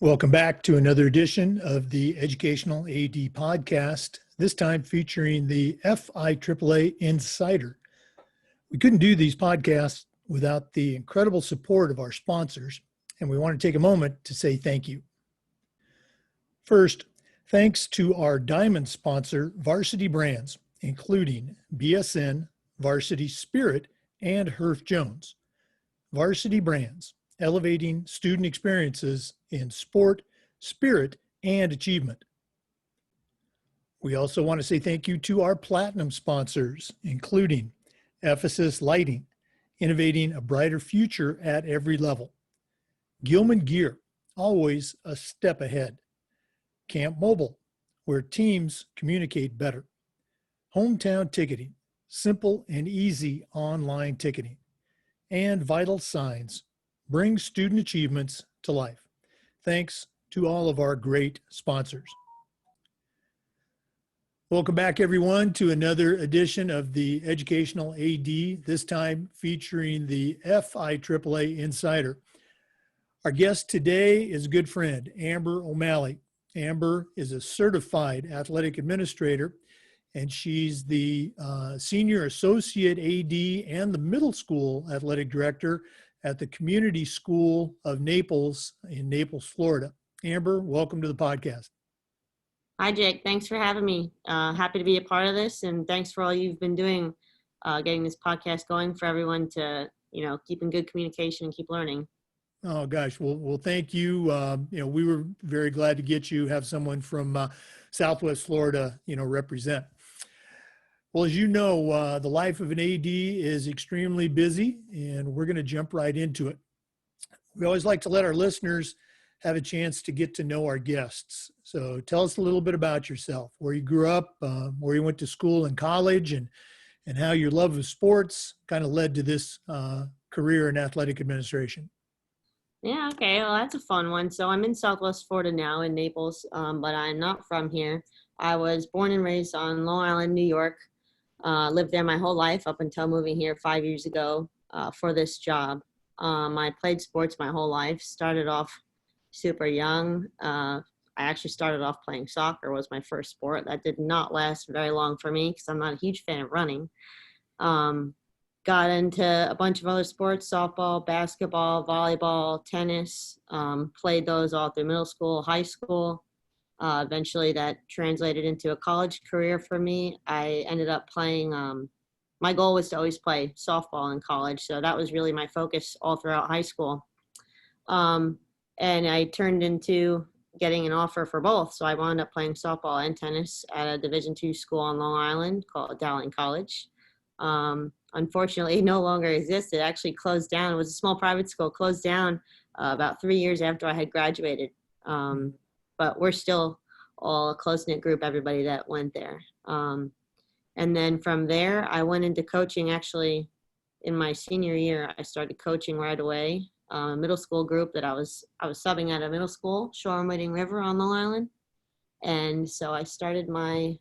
Welcome back to another edition of the Educational AD Podcast, this time featuring the FIAAA Insider. We couldn't do these podcasts without the incredible support of our sponsors, and we want to take a moment to say thank you. First, thanks to our diamond sponsor, Varsity Brands, including BSN, Varsity Spirit, and Herff Jones. Varsity Brands, elevating student experiences in sport, spirit, and achievement. We also want to say thank you to our platinum sponsors, including Ephesus Lighting, innovating a brighter future at every level. Gilman Gear, always a step ahead. Camp Mobile, where teams communicate better. Hometown Ticketing, simple and easy online ticketing. And Vital Signs, bring student achievements to life. Thanks to all of our great sponsors. Welcome back, everyone, to another edition of the Educational AD, this time featuring the FIAAA Insider. Our guest today is a good friend, Amber O'Malley. Amber is a certified athletic administrator, and she's the Senior Associate AD and the Middle School Athletic Director at the Community School of Naples in Naples, Florida. Amber, welcome to the podcast. Hi, Jake. Thanks for having me. Happy to be a part of this, and thanks for all you've been doing, getting this podcast going for everyone to, keep in good communication and keep learning. Oh gosh, well, thank you. We were very glad to get you, have someone from Southwest Florida, represent. Well, as you know, the life of an AD is extremely busy, and we're going to jump right into it. We always like to let our listeners have a chance to get to know our guests. So tell us a little bit about yourself, where you grew up, where you went to school and college, and how your love of sports kind of led to this career in athletic administration. Yeah, okay. Well, that's a fun one. So I'm in Southwest Florida now in Naples, but I'm not from here. I was born and raised on Long Island, New York. Lived there my whole life up until moving here 5 years ago for this job. I played sports my whole life, started off super young. I actually started off playing soccer, was my first sport. That did not last very long for me because I'm not a huge fan of running. Got into a bunch of other sports, softball, basketball, volleyball, tennis, played those all through middle school, high school. Eventually that translated into a college career for me. I ended up playing, my goal was to always play softball in college. So that was really my focus all throughout high school. And I turned into getting an offer for both. So I wound up playing softball and tennis at a Division II school on Long Island called Dowling College. Unfortunately, it no longer exists. It actually closed down. It was a small private school, closed down about 3 years after I had graduated. But we're still all a close-knit group, everybody that went there. And then from there, I went into coaching. Actually, in my senior year, I started coaching right away. A middle school group that I was subbing at a middle school, Shore Wading River on Long Island. And so I started my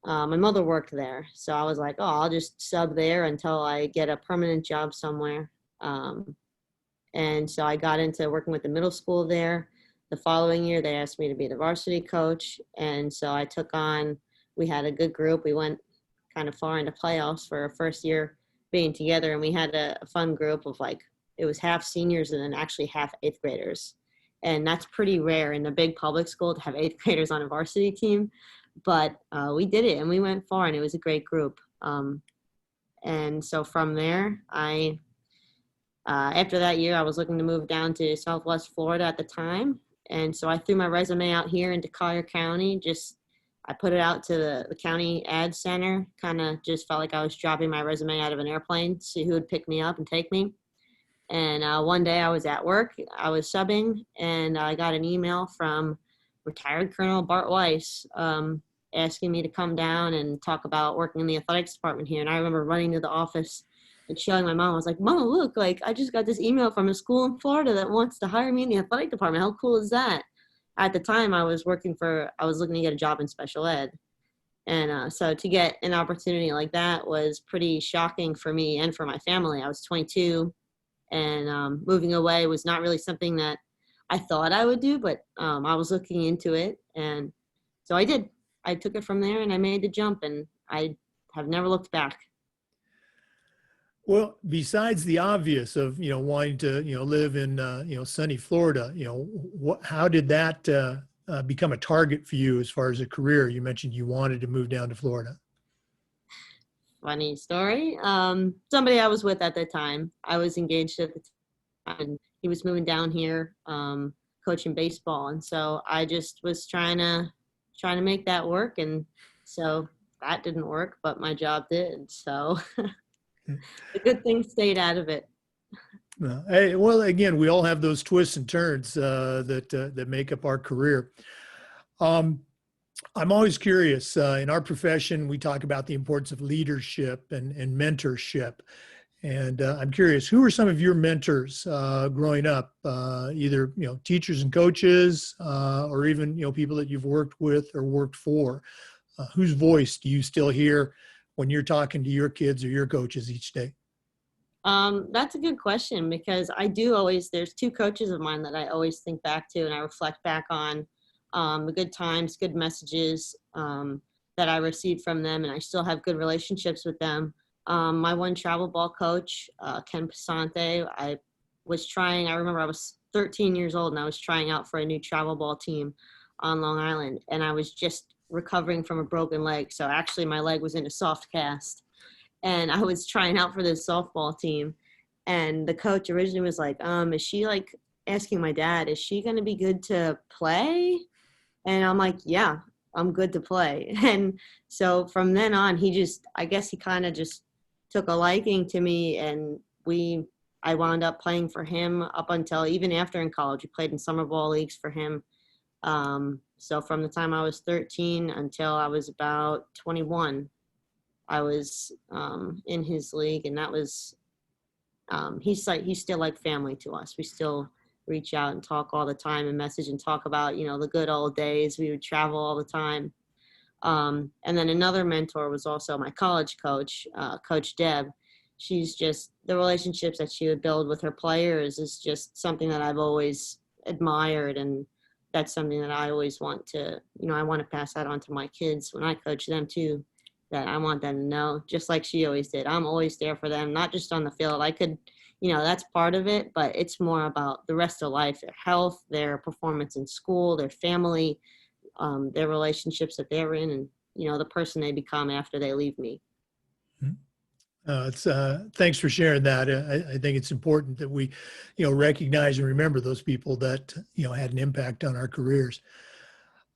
mother worked there. So I was like, I'll just sub there until I get a permanent job somewhere. And so I got into working with the middle school there. The following year, they asked me to be the varsity coach. And so I took on, we had a good group. We went kind of far into playoffs for our first year being together. And we had a fun group of it was half seniors and then actually half eighth graders. And that's pretty rare in the big public school to have eighth graders on a varsity team. But we did it and we went far and it was a great group. And so from there, after that year, I was looking to move down to Southwest Florida at the time. And so I threw my resume out here into Collier County. I put it out to the county ad center, kind of just felt like I was dropping my resume out of an airplane to see who would pick me up and take me. And one day I was at work, I was subbing, and I got an email from retired Colonel Bart Weiss asking me to come down and talk about working in the athletics department here. And I remember running to the office and showing my mom. I was like, Mom, look, I just got this email from a school in Florida that wants to hire me in the athletic department. How cool is that? At the time, I was looking to get a job in special ed. And so to get an opportunity like that was pretty shocking for me and for my family. I was 22, and moving away was not really something that I thought I would do, but I was looking into it, and so I did. I took it from there, and I made the jump, and I have never looked back. Well, besides the obvious of, wanting to, live in, sunny Florida, how did that become a target for you as far as a career? You mentioned you wanted to move down to Florida. Funny story. Somebody I was with at the time, I was engaged at the time, and he was moving down here, coaching baseball, and so I just was trying to make that work, and so that didn't work, but my job did. So the good thing stayed out of it. Hey, well, again, we all have those twists and turns that make up our career. Um, I'm always curious. In our profession, we talk about the importance of leadership and mentorship. And I'm curious, who are some of your mentors growing up? Either teachers and coaches, or even people that you've worked with or worked for. Whose voice do you still hear when you're talking to your kids or your coaches each day? That's a good question, because there's two coaches of mine that I always think back to and I reflect back on the good times, good messages that I received from them, and I still have good relationships with them. My one travel ball coach, Ken Pasante, I remember I was 13 years old and I was trying out for a new travel ball team on Long Island, and I was just recovering from a broken leg. So actually my leg was in a soft cast, and I was trying out for this softball team. And the coach originally was like, is she, like, asking my dad, is she going to be good to play? And I'm like, yeah, I'm good to play. And so from then on, I guess he kind of just took a liking to me, and I wound up playing for him up until even after in college. We played in summer ball leagues for him. So from the time I was 13 until I was about 21, I was in his league, and that was he's still like family to us. We still reach out and talk all the time and message and talk about the good old days. We would travel all the time. And then another mentor was also my college coach, Coach Deb. She's just, the relationships that she would build with her players is just something that I've always admired, and that's something that I always want to, I want to pass that on to my kids when I coach them too, that I want them to know, just like she always did. I'm always there for them, not just on the field. I could, that's part of it, but it's more about the rest of life, their health, their performance in school, their family, their relationships that they're in, and, the person they become after they leave me. Thanks for sharing that. I think it's important that we, recognize and remember those people that, had an impact on our careers.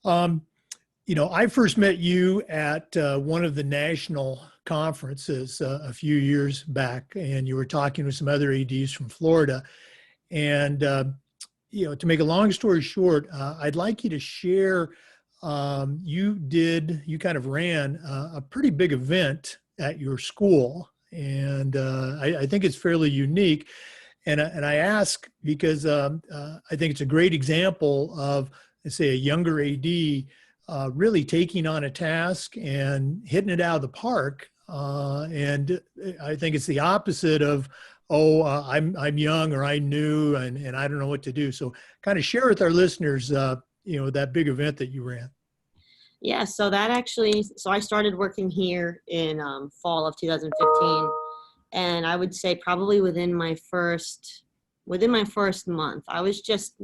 I first met you at one of the national conferences a few years back, and you were talking with some other ADs from Florida. And, to make a long story short, I'd like you to share, you kind of ran a pretty big event at your school. And I think it's fairly unique. And I ask because I think it's a great example of, let's say, a younger AD really taking on a task and hitting it out of the park. And I think it's the opposite of, I'm young, or I'm new, and I don't know what to do. So kind of share with our listeners, that big event that you ran. Yeah, so I started working here in fall of 2015, and I would say probably within my first month, I was just,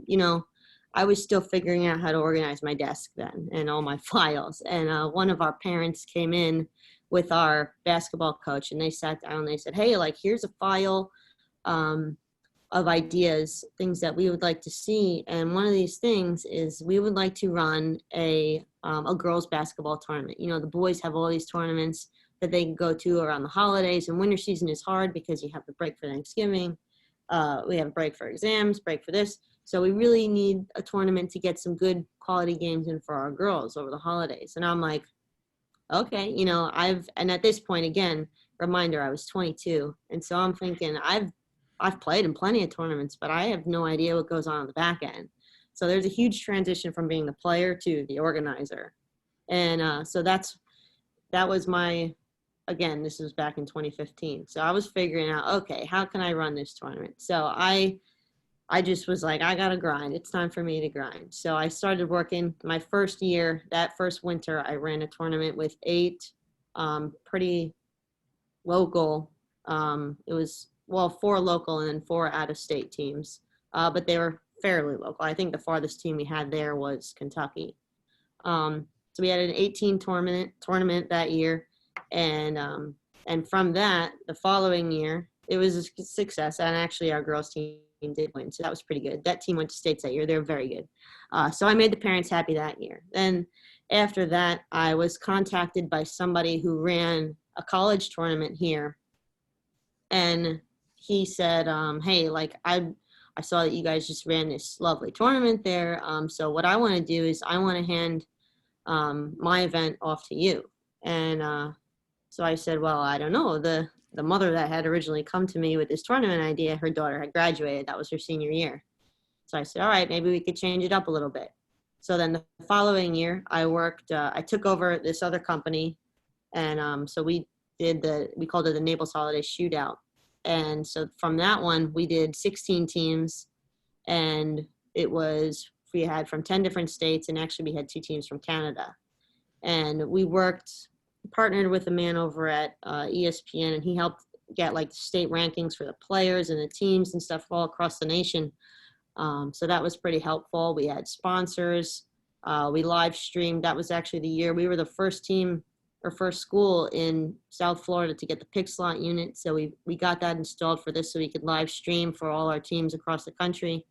I was still figuring out how to organize my desk then and all my files. And one of our parents came in with our basketball coach, and they sat down and they said, hey, like, here's a file of ideas, things that we would like to see. And one of these things is we would like to run a girls basketball tournament. The boys have all these tournaments that they can go to around the holidays, and winter season is hard because you have the break for Thanksgiving. We have a break for exams, break for this. So we really need a tournament to get some good quality games in for our girls over the holidays. And I'm like, okay, and at this point, again, reminder, I was 22. And so I'm thinking, I've played in plenty of tournaments, but I have no idea what goes on the back end. So there's a huge transition from being the player to the organizer. And so that was again, this was back in 2015. So I was figuring out, okay, how can I run this tournament? So I I just was like, I gotta grind. It's time for me to grind. So I started working my first year. That first winter, I ran a tournament with 8 pretty local. It was, well, 4 local and then 4 out of state teams, but they were fairly local. I think the farthest team we had there was Kentucky. So we had an 18 tournament that year, and from that, the following year, it was a success. And actually, our girls team did win, so that was pretty good. That team went to states that year; they were very good. So I made the parents happy that year. Then after that, I was contacted by somebody who ran a college tournament here, and he said, "Hey, like I saw that you guys just ran this lovely tournament there. So what I want to do is I want to hand my event off to you." And so I said, well, I don't know. The mother that had originally come to me with this tournament idea, her daughter had graduated. That was her senior year. So I said, all right, maybe we could change it up a little bit. So then the following year, I took over this other company. And so we called it the Naples Holiday Shootout. And so from that one, we did 16 teams. And we had from 10 different states. And actually, we had 2 teams from Canada. And we partnered with a man over at ESPN, and he helped get like the state rankings for the players and the teams and stuff all across the nation. So that was pretty helpful. We had sponsors. We live streamed. That was actually the year we were the first team or first school in South Florida to get the pick slot unit. So we got that installed for this so we could live stream for all our teams across the country.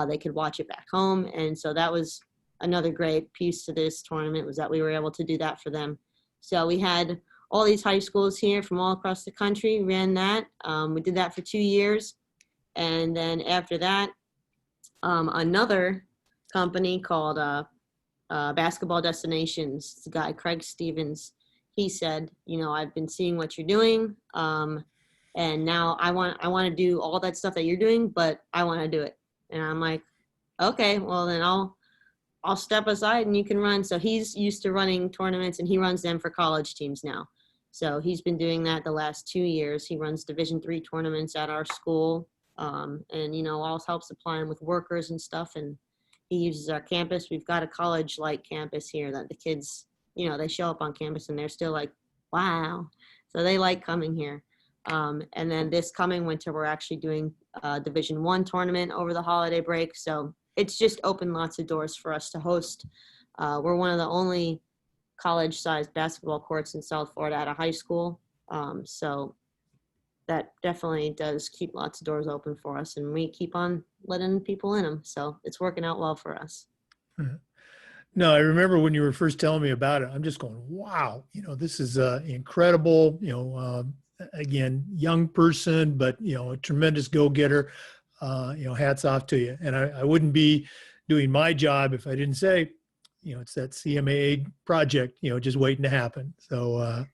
They could watch it back home. And so that was another great piece to this tournament, was that we were able to do that for them. So we had all these high schools here from all across the country, ran that. We did that for 2 years. And then after that, another company called Basketball Destinations, the guy, Craig Stevens, he said, I've been seeing what you're doing. And now I want to do all that stuff that you're doing, but I want to do it. And I'm like, okay, well then I'll step aside and you can run. So he's used to running tournaments, and he runs them for college teams now. So he's been doing that the last 2 years. He runs Division III tournaments at our school, and also helps supply him with workers and stuff. And he uses our campus. We've got a college-like campus here that the kids, they show up on campus and they're still like, wow. So they like coming here. And then this coming winter, we're actually doing a Division I tournament over the holiday break. So it's just opened lots of doors for us to host. We're one of the only college-sized basketball courts in South Florida at a high school. So that definitely does keep lots of doors open for us, and we keep on letting people in them. So it's working out well for us. No, I remember when you were first telling me about it, I'm just going, wow, this is incredible. Again, young person, but, a tremendous go-getter. Hats off to you. And I wouldn't be doing my job if I didn't say, it's that CMAA project, just waiting to happen. So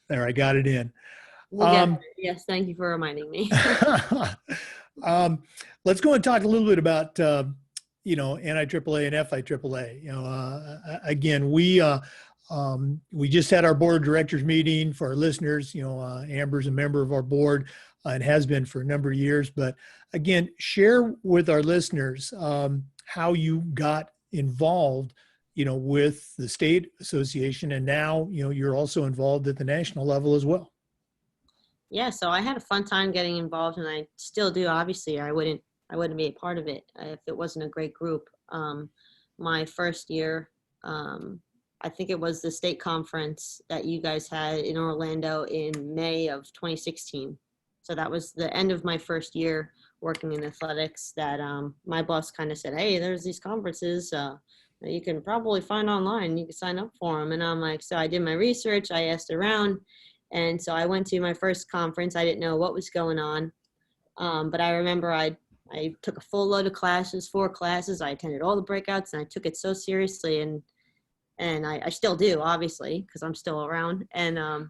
there, I got it in. Yes, thank you for reminding me. Let's go and talk a little bit about, NIAAA and FIAAA. Again, we just had our board of directors meeting. For our listeners, Amber's a member of our board and has been for a number of years. But again, share with our listeners how you got involved, with the state association, and now, you're also involved at the national level as well. Yeah, so I had a fun time getting involved, and I still do. Obviously, I wouldn't be a part of it if it wasn't a great group. My first year, I think it was the state conference that you guys had in Orlando in May of 2016. So that was the end of my first year working in athletics, that my boss kind of said, hey, there's these conferences that you can probably find online. You can sign up for them. And I'm like, so I did my research. I asked around. And so I went to my first conference. I didn't know what was going on. But I remember I took a full load of classes, 4 classes. I attended all the breakouts, and I took it so seriously. And I still do, obviously, because I'm still around. And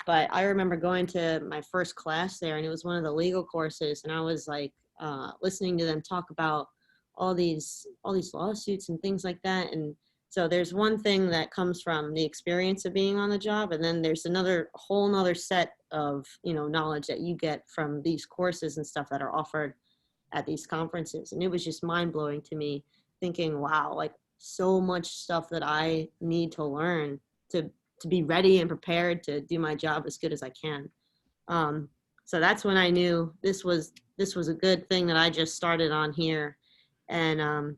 but I remember going to my first class there, and it was one of the legal courses, and I was like listening to them talk about all these lawsuits and things like that. And so there's one thing that comes from the experience of being on the job, and then there's whole nother set of knowledge that you get from these courses and stuff that are offered at these conferences. And it was just mind blowing to me, thinking, wow, like so much stuff that I need to learn to be ready and prepared to do my job as good as I can. So that's when I knew this was a good thing that I just started on here. And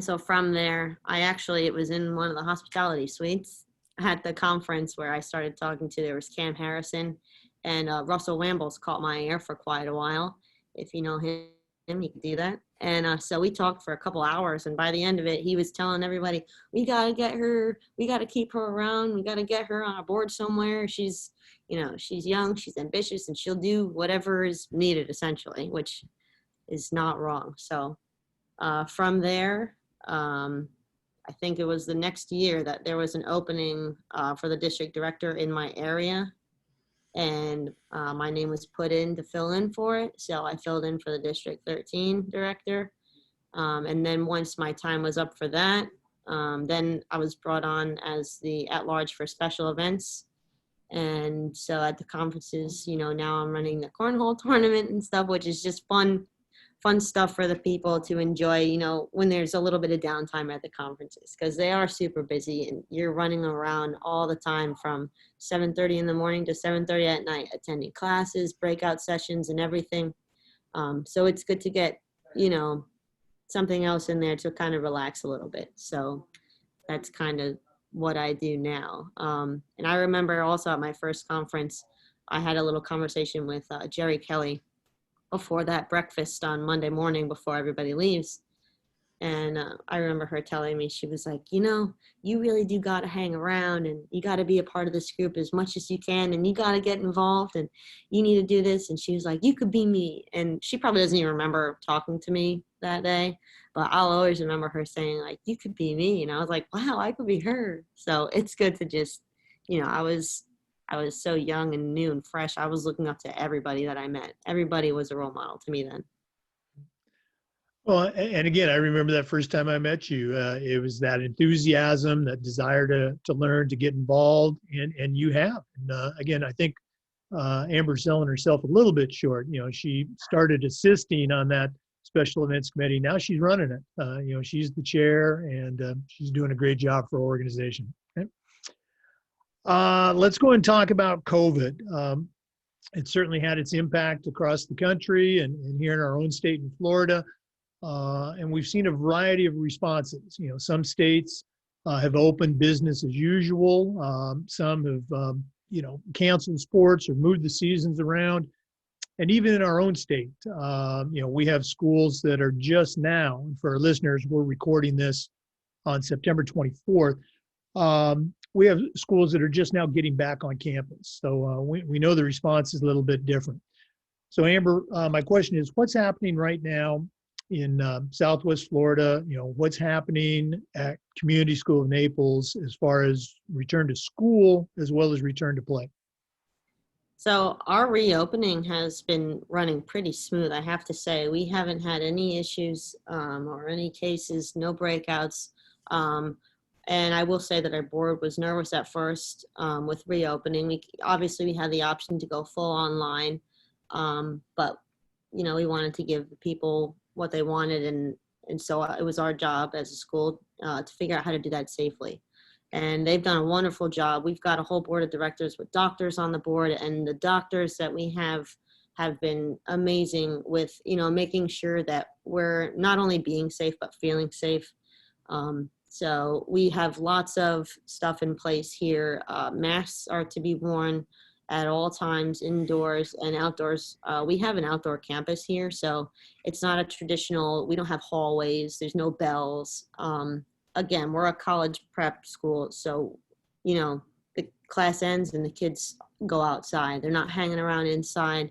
so from there, it was in one of the hospitality suites at the conference where I started talking to. There was Cam Harrison, and Russell Wambles caught my ear for quite a while. If you know him, he could do that. And so we talked for a couple hours, and by the end of it, he was telling everybody, we got to get her, we got to keep her around, we got to get her on a board somewhere. She's young, she's ambitious, and she'll do whatever is needed, essentially, which is not wrong. So from there, I think it was the next year that there was an opening for the district director in my area, and my name was put in to fill in for it. So I filled in for the District 13 director. And then once my time was up for that, then I was brought on as the at-large for special events. And so at the conferences, now I'm running the cornhole tournament and stuff, which is just fun stuff for the people to enjoy, when there's a little bit of downtime at the conferences, because they are super busy and you're running around all the time from 7:30 in the morning to 7:30 at night, attending classes, breakout sessions, and everything. So it's good to get, something else in there to kind of relax a little bit. So that's kind of what I do now. And I remember also at my first conference, I had a little conversation with Jerry Kelly before that breakfast on Monday morning before everybody leaves. And I remember her telling me, she was like, you really do got to hang around, and you got to be a part of this group as much as you can, and you got to get involved, and you need to do this. And she was like, you could be me. And she probably doesn't even remember talking to me that day, but I'll always remember her saying, like, you could be me. And I was like, wow, I could be her. So it's good to just, I was so young and new and fresh. I was looking up to everybody that I met. Everybody was a role model to me then. Well, and again, I remember that first time I met you. It was that enthusiasm, that desire to learn, to get involved, and you have. And again, I think Amber's selling herself a little bit short. She started assisting on that special events committee. Now she's running it. She's the chair, and she's doing a great job for our organization. Okay. Let's go and talk about COVID. It certainly had its impact across the country and here in our own state in Florida. And we've seen a variety of responses. Some states have opened business as usual. Some have, canceled sports or moved the seasons around. And even in our own state, we have schools that are just now, and for our listeners, we're recording this on September 24th. We have schools that are just now getting back on campus. So we know the response is a little bit different. So Amber, my question is, what's happening right now in Southwest Florida? What's happening at Community School of Naples as far as return to school as well as return to play? So our reopening has been running pretty smooth, I have to say. We haven't had any issues or any cases, no breakouts. And I will say that our board was nervous at first with reopening. We had the option to go full online, but we wanted to give the people what they wanted, and so it was our job as a school to figure out how to do that safely. And they've done a wonderful job. We've got a whole board of directors with doctors on the board, and the doctors that we have been amazing with, making sure that we're not only being safe, but feeling safe. So we have lots of stuff in place here. Masks are to be worn at all times, indoors and outdoors. We have an outdoor campus here, so it's not a traditional, we don't have hallways, there's no bells. Again, we're a college prep school, so, the class ends and the kids go outside. They're not hanging around inside.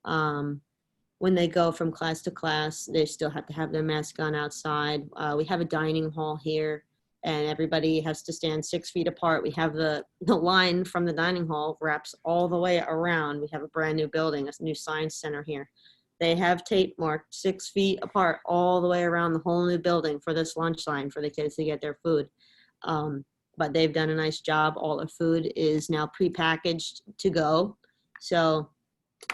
When they go from class to class, they still have to have their mask on outside. We have a dining hall here, and everybody has to stand 6 feet apart. We have the line from the dining hall wraps all the way around. We have a brand new building, a new science center here. They have tape marked 6 feet apart all the way around the whole new building for this lunch line for the kids to get their food. But they've done a nice job. All the food is now prepackaged to go. So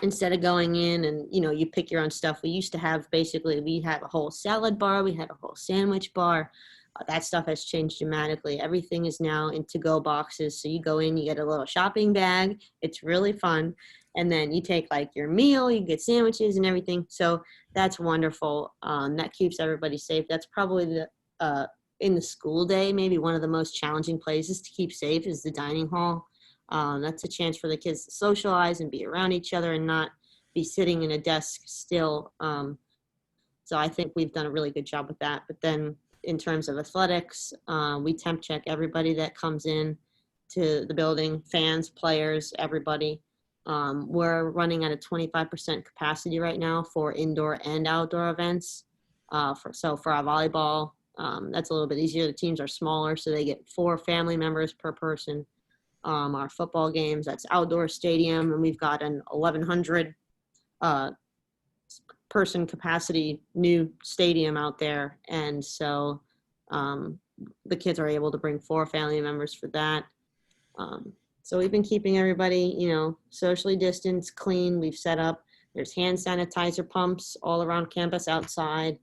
instead of going in and, you pick your own stuff. We used to have, basically, we had a whole salad bar, we had a whole sandwich bar. That stuff has changed dramatically. Everything is now in to-go boxes. So you go in, you get a little shopping bag. It's really fun. And then you take like your meal, you get sandwiches and everything. So that's wonderful. That keeps everybody safe. That's probably in the school day, maybe one of the most challenging places to keep safe is the dining hall. That's a chance for the kids to socialize and be around each other and not be sitting in a desk still. So I think we've done a really good job with that. But then in terms of athletics, we temp check everybody that comes in to the building, fans, players, everybody. We're running at a 25% capacity right now for indoor and outdoor events. For our volleyball, that's a little bit easier. The teams are smaller, so they get 4 family members per person. Our football games, that's outdoor stadium, and we've got an 1,100 person capacity new stadium out there. And so the kids are able to bring 4 family members for that. So we've been keeping everybody, socially distanced, clean. We've set up, there's hand sanitizer pumps all around campus outside.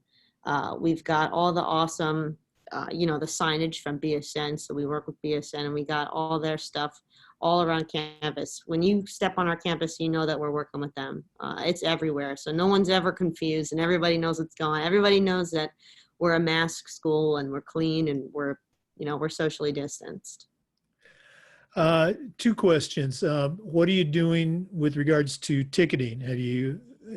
We've got all the awesome, the signage from BSN. So we work with BSN and we got all their stuff all around campus. When you step on our campus, you know that we're working with them. It's everywhere. So no one's ever confused and everybody knows what's going on. Everybody knows that we're a mask school and we're clean and we're socially distanced. 2 questions. What are you doing with regards to ticketing?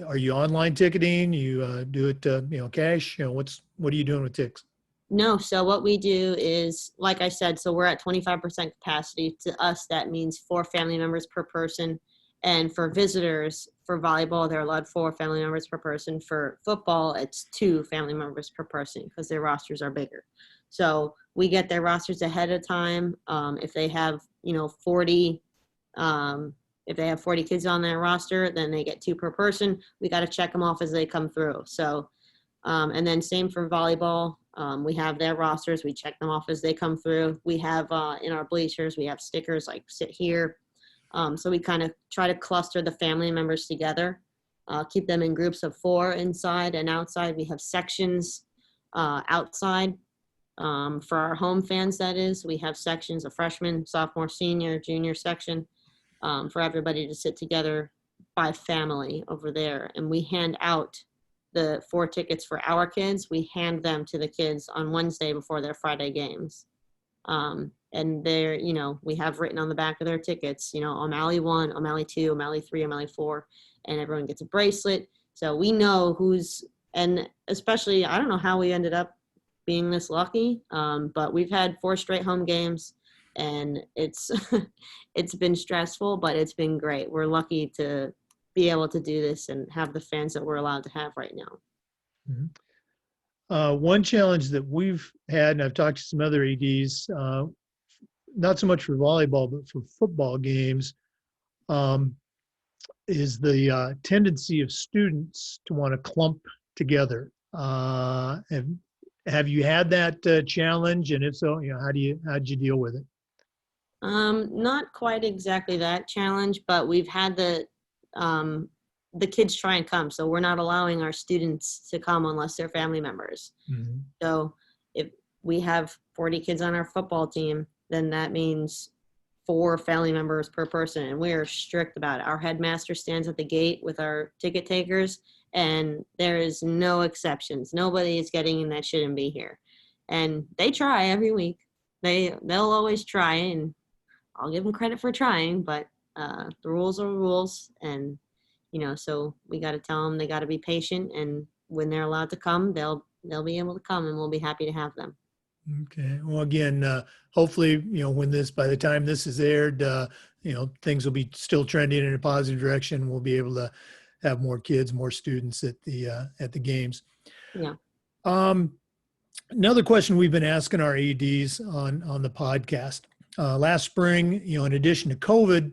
Are you online ticketing? You do it, cash? What are you doing with tickets? No. So what we do is, like I said, so we're at 25% capacity. To us, that means 4 family members per person. And for visitors, for volleyball, they're allowed 4 family members per person. For football, it's 2 family members per person because their rosters are bigger. So we get their rosters ahead of time. If they have, 40, if they have 40 kids on their roster, then they get 2 per person. We got to check them off as they come through. So, and then same for volleyball. We have their rosters. We check them off as they come through. We have in our bleachers, we have stickers like sit here. So we kind of try to cluster the family members together, keep them in groups of 4 inside and outside. We have sections outside. For our home fans, that is, we have sections of freshman, sophomore, senior, junior section for everybody to sit together by family over there. And we hand out the 4 tickets for our kids. We hand them to the kids on Wednesday before their Friday games. And they're, we have written on the back of their tickets, O'Malley 1, O'Malley 2, O'Malley 3, O'Malley 4, and everyone gets a bracelet. So we know and especially, I don't know how we ended up being this lucky, but we've had 4 straight home games and it's been stressful, but it's been great. We're lucky to be able to do this and have the fans that we're allowed to have right now. Mm-hmm. One challenge that we've had, and I've talked to some other EDs, not so much for volleyball, but for football games, is the tendency of students to want to clump together. Have you had that challenge? And if so, how'd you deal with it? Not quite exactly that challenge, but we've had the kids try and come. So we're not allowing our students to come unless they're family members. Mm-hmm. So if we have 40 kids on our football team, then that means 4 family members per person. And we are strict about it. Our headmaster stands at the gate with our ticket takers, and there is no exceptions. Nobody is getting in that shouldn't be here. And they try every week. They'll always try, and I'll give them credit for trying, but the rules are rules. And, so we got to tell them they got to be patient. And when they're allowed to come, they'll be able to come, and we'll be happy to have them. Okay. Well, again, hopefully, by the time this is aired, things will be still trending in a positive direction. We'll be able to have more kids, more students at the games. Yeah. Another question we've been asking our EDs on the podcast. Last spring, in addition to COVID,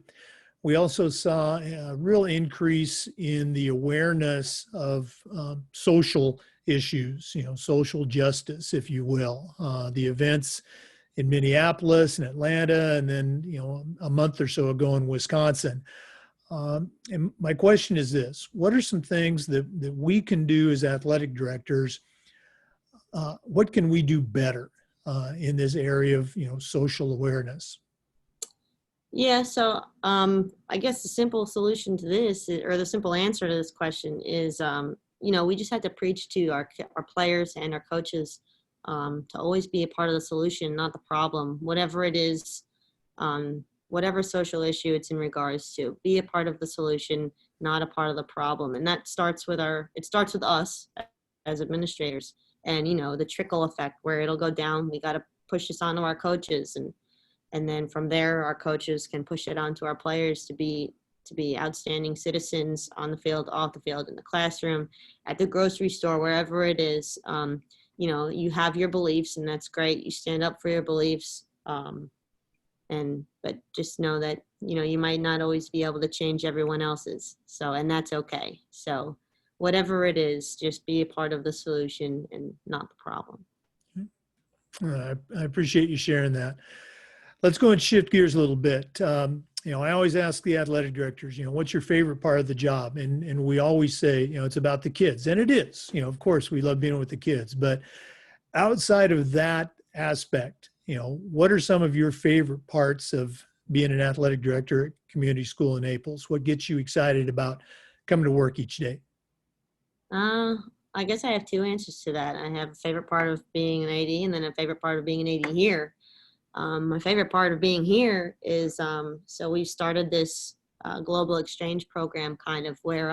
we also saw a real increase in the awareness of social issues, social justice, if you will. The events in Minneapolis and Atlanta, and then, a month or so ago in Wisconsin. And my question is this: what are some things that we can do as athletic directors? What can we do better in this area of social awareness? Yeah, so I guess the simple solution to this, or the simple answer to this question is, we just have to preach to our players and our coaches to always be a part of the solution, not the problem. Whatever it is, whatever social issue it's in regards to, be a part of the solution, not a part of the problem. And that starts with it starts with us as administrators, and the trickle effect where it'll go down. We got to push this onto our coaches, and then from there our coaches can push it onto our players to be outstanding citizens on the field, off the field, in the classroom, at the grocery store, wherever it is. You have your beliefs, and that's great. You stand up for your beliefs, but just know that you might not always be able to change everyone else's, and that's okay. So whatever it is, just be a part of the solution and not the problem. I appreciate you sharing that. Let's go and shift gears a little bit. I always ask the athletic directors, what's your favorite part of the job? And we always say, it's about the kids. And it is, of course, we love being with the kids. But outside of that aspect, what are some of your favorite parts of being an athletic director at Community School of Naples? What gets you excited about coming to work each day? I guess I have two answers to that. I have a favorite part of being an AD, and then a favorite part of being an AD here. My favorite part of being here is, so we started this global exchange program kind of where,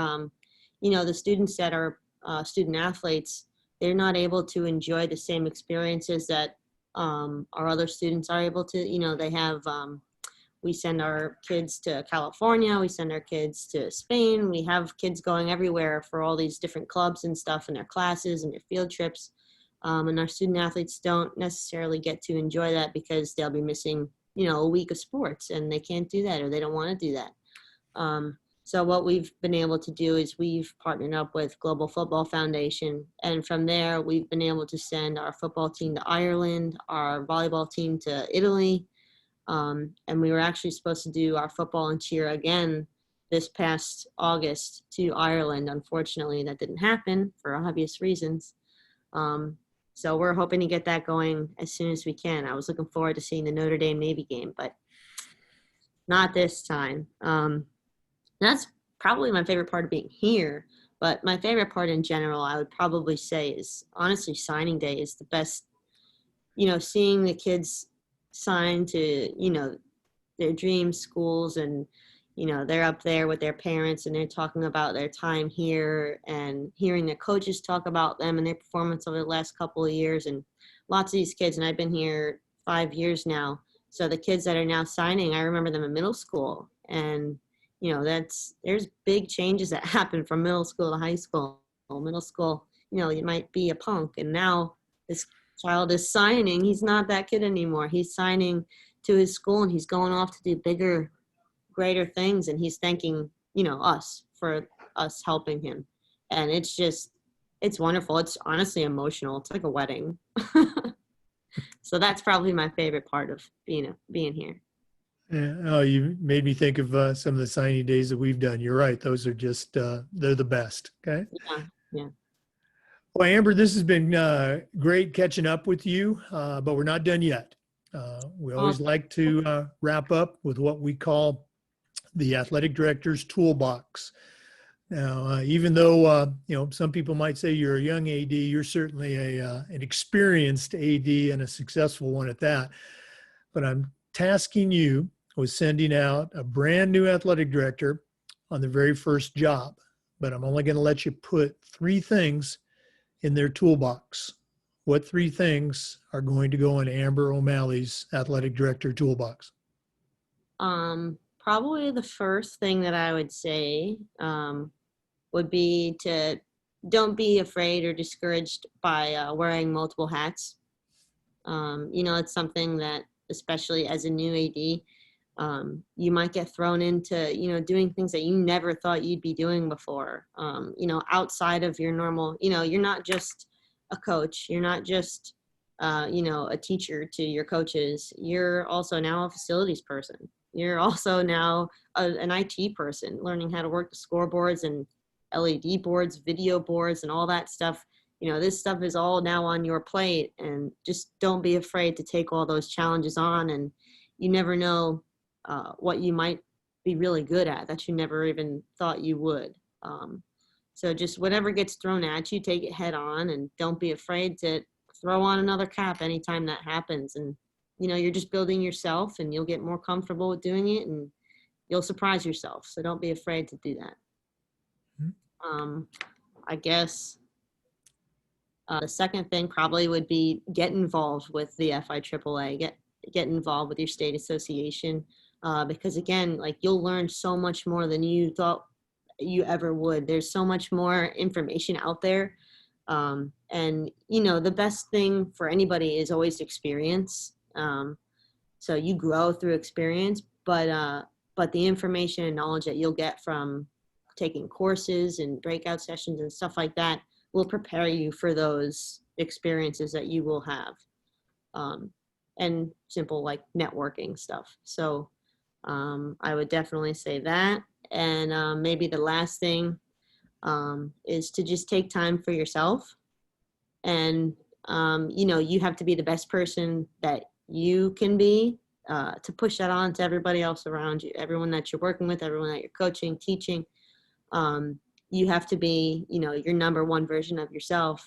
the students that are student athletes, they're not able to enjoy the same experiences that our other students are able to. They have, we send our kids to California, we send our kids to Spain, we have kids going everywhere for all these different clubs and stuff in their classes and their field trips. And our student athletes don't necessarily get to enjoy that because they'll be missing, a week of sports, and they can't do that, or they don't want to do that. So what we've been able to do is we've partnered up with Global Football Foundation, and from there we've been able to send our football team to Ireland, our volleyball team to Italy, and we were actually supposed to do our football and cheer again this past August to Ireland. Unfortunately, that didn't happen for obvious reasons. So we're hoping to get that going as soon as we can. I was looking forward to seeing the Notre Dame Navy game, but not this time. That's probably my favorite part of being here. But my favorite part in general, I would probably say, is honestly signing day is the best. Seeing the kids sign to, their dream schools, and they're up there with their parents and they're talking about their time here, and hearing their coaches talk about them and their performance over the last couple of years. And lots of these kids, and I've been here 5 years now, so the kids that are now signing, I remember them in middle school, and there's big changes that happen from middle school to high school. Middle school, you might be a punk, and now this child is signing. He's not that kid anymore. He's signing to his school, and he's going off to do bigger, greater things, and he's thanking us for us helping him. And it's wonderful. It's honestly emotional. It's like a wedding. So that's probably my favorite part of being here. Yeah, oh, you made me think of some of the signing days that we've done. You're right. Those are just, they're the best. Okay. Yeah. Well, Amber, this has been great catching up with you, but we're not done yet. We always like to wrap up with what we call the athletic director's toolbox. Now, even though some people might say you're a young AD, you're certainly an experienced AD and a successful one at that. But I'm tasking you with sending out a brand new athletic director on the very first job. But I'm only going to let you put 3 things in their toolbox. What 3 things are going to go in Amber O'Malley's athletic director toolbox? Probably the first thing that I would say would be to don't be afraid or discouraged by wearing multiple hats. It's something that, especially as a new AD, you might get thrown into, doing things that you never thought you'd be doing before, outside of your normal, you're not just a coach. You're not just, a teacher to your coaches. You're also now a facilities person. You're also now an IT person, learning how to work the scoreboards and LED boards, video boards, and all that stuff. This stuff is all now on your plate, and just don't be afraid to take all those challenges on. And you never know what you might be really good at that you never even thought you would. So just whatever gets thrown at you, take it head on, and don't be afraid to throw on another cap anytime that happens. And you're just building yourself, and you'll get more comfortable with doing it, and you'll surprise yourself. So don't be afraid to do that. I guess the second thing probably would be get involved with the FIAAA, get involved with your state association, because again, like, you'll learn so much more than you thought you ever would. There's so much more information out there. And the best thing for anybody is always experience. So you grow through experience, but the information and knowledge that you'll get from taking courses and breakout sessions and stuff like that will prepare you for those experiences that you will have. And simple, like, networking stuff. So I would definitely say that. And maybe the last thing is to just take time for yourself. And, you have to be the best person that you can be to push that on to everybody else around you, everyone that you're working with, everyone that you're coaching, teaching. You have to be, your number one version of yourself,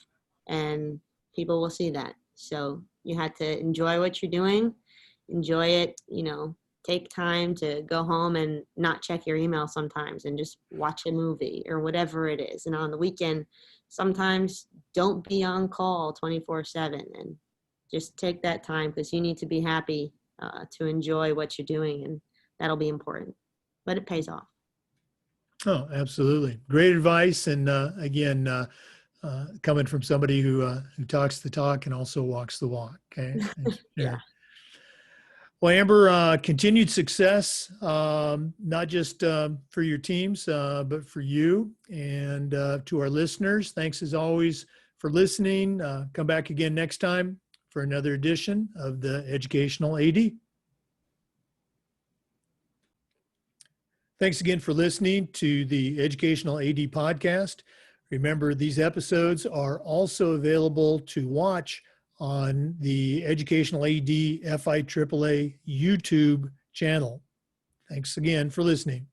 and people will see that. So you have to enjoy what you're doing, enjoy it, take time to go home and not check your email sometimes and just watch a movie or whatever it is. And on the weekend, sometimes don't be on call 24/7, and just take that time, because you need to be happy to enjoy what you're doing, and that'll be important, but it pays off. Oh, absolutely. Great advice. And again, coming from somebody who talks the talk and also walks the walk. Okay. Yeah. Well, Amber, continued success, not just for your teams, but for you. And to our listeners, thanks as always for listening. Come back again next time for another edition of the Educational AD. Thanks again for listening to the Educational AD podcast. Remember, these episodes are also available to watch on the Educational AD FIAAA YouTube channel. Thanks again for listening.